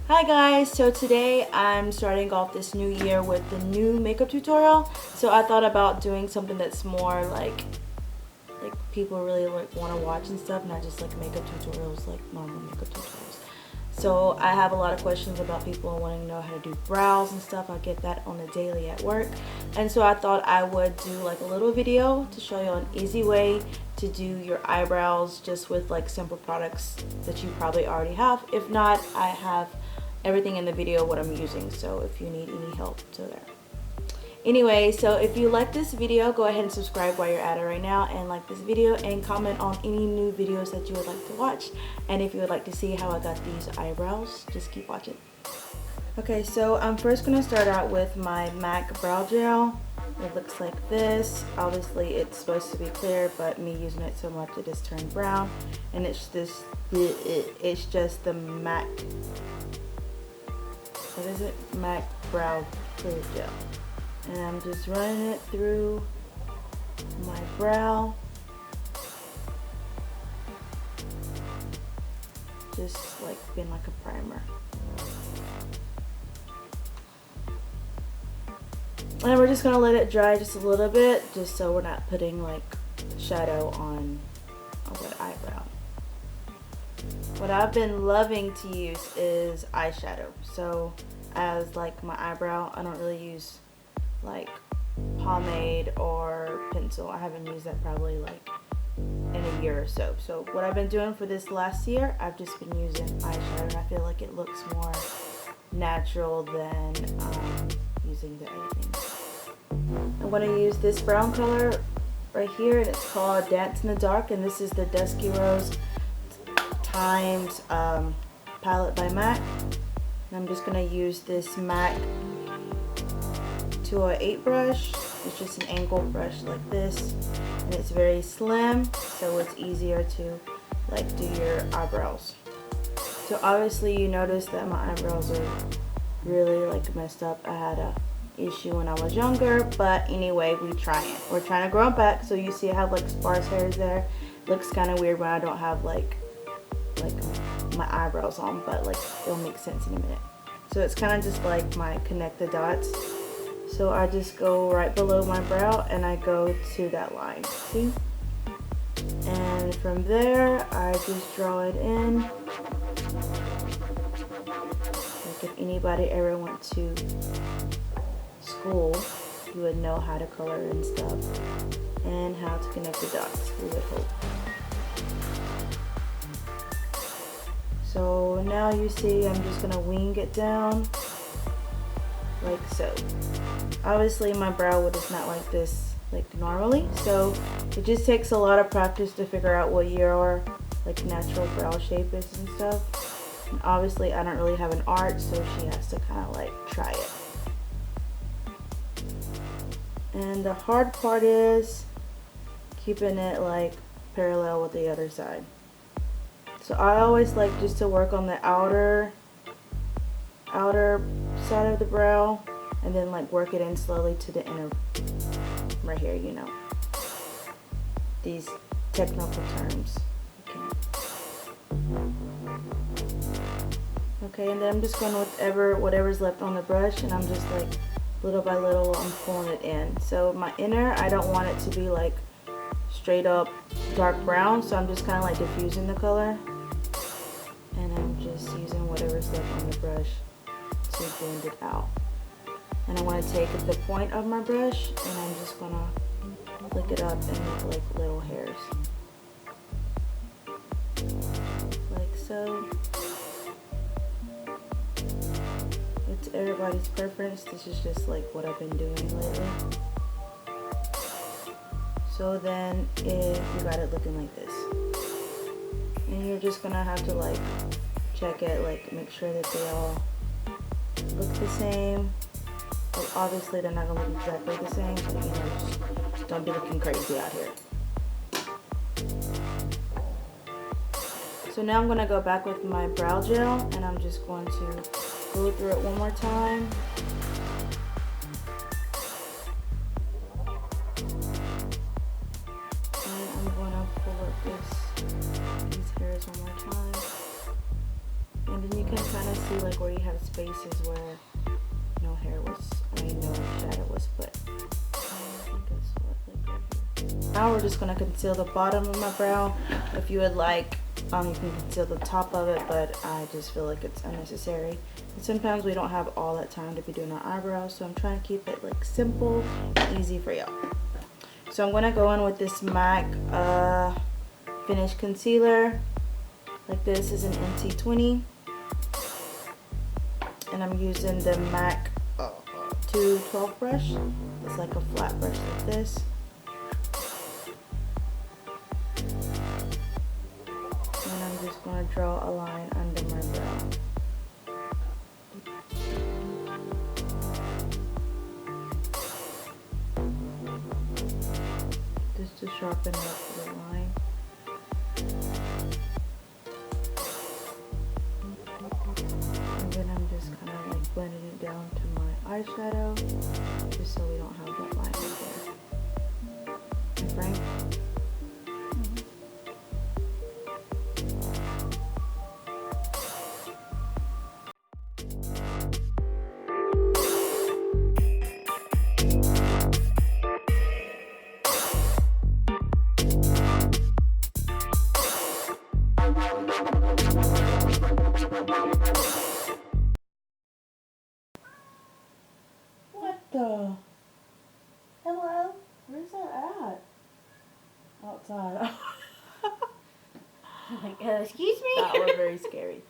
Hi guys, so today I'm starting off this new year with the new makeup tutorial. So I thought about doing something that's more like people really want to watch and stuff, not just like makeup tutorials, like normal makeup tutorials. So I have a lot of questions about people wanting to know how to do brows and stuff. I get that on the daily at work. And so I thought I would do like a little video to show you an easy way to do your eyebrows just with like simple products that you probably already have. If not, I have everything in the video what I'm using, so if you need any help to there. Anyway, so if you like this video, go ahead and subscribe while you're at it right now and like this video and comment on any new videos that you would like to watch. And if you would like to see how I got these eyebrows, just keep watching. Okay, so I'm first going to start out with my MAC brow gel. It looks like this. Obviously it's supposed to be clear, but me using it so much it has turned brown. And it's just the MAC, what is it? MAC brow clear gel. And I'm just running it through my brow. Just like being like a primer. And we're just gonna let it dry just a little bit, just so we're not putting like shadow on a wet eyebrow. What I've been loving to use is eyeshadow. So as like my eyebrow, I don't really use like pomade or pencil. I haven't used that probably like in a year or so. So what I've been doing for this last year, I've just been using eyeshadow, and I feel like it looks more natural than using the other things. I'm going to use this brown color right here, and it's called Dance in the Dark, and this is the Dusky Rose times palette by MAC. And I'm just going to use this MAC 208 brush. It's just an angled brush like this, and it's very slim, so it's easier to like do your eyebrows. So obviously you notice that my eyebrows are really like messed up. I had a issue when I was younger, but anyway, we're trying to grow them back. So you see I have like sparse hairs there. Looks kind of weird when I don't have like my eyebrows on, but like it'll make sense in a minute. So it's kind of just like my connect the dots. So I just go right below my brow and I go to that line, see? And from there I just draw it in. Like if anybody ever went to school, you would know how to color and stuff and how to connect the dots, we would hope. So now you see I'm just gonna wing it down like so. Obviously my brow wood is not like this like normally, so it just takes a lot of practice to figure out what your like natural brow shape is and stuff. And obviously I don't really have an art, so she has to kind of like try it. And the hard part is keeping it like parallel with the other side. So I always like just to work on the outer side of the brow and then like work it in slowly to the inner, right here, you know. These technical terms. Okay, and then I'm just going with whatever's left on the brush, and I'm just like little by little I'm pulling it in. So my inner, I don't want it to be like straight up dark brown, so I'm just kind of like diffusing the color, and I'm just using whatever's left on the brush to blend it out. And I want to take the point of my brush and I'm just going to flick it up and make like little hairs. Like so. It's everybody's preference. This is just like what I've been doing lately. So then if you got it looking like this, and you're just going to have to like check it, like make sure that they all look the same. Well, obviously they're not going to look exactly the same, so you know, just don't be looking crazy out here. So now I'm going to go back with my brow gel, and I'm just going to go through it one more time. And I'm going to pull up these hairs one more time. And then you can kind of see like where you have spaces where no hair was, no shadow was put. Now we're just gonna conceal the bottom of my brow. If you would like, you can conceal the top of it, but I just feel like it's unnecessary. And sometimes we don't have all that time to be doing our eyebrows, so I'm trying to keep it like simple, easy for y'all. So I'm gonna go in with this MAC Finish Concealer. Like this is an NC20. And I'm using the MAC 212 brush. It's like a flat brush like this. And I'm just going to draw a line under my brow. Just to sharpen up the line. And then I'm just kind of like blending it down to my eyeshadow, just so we don't have that line right there. Right? What the? Hello? Where's that at? Outside. Like, excuse me? That was very scary.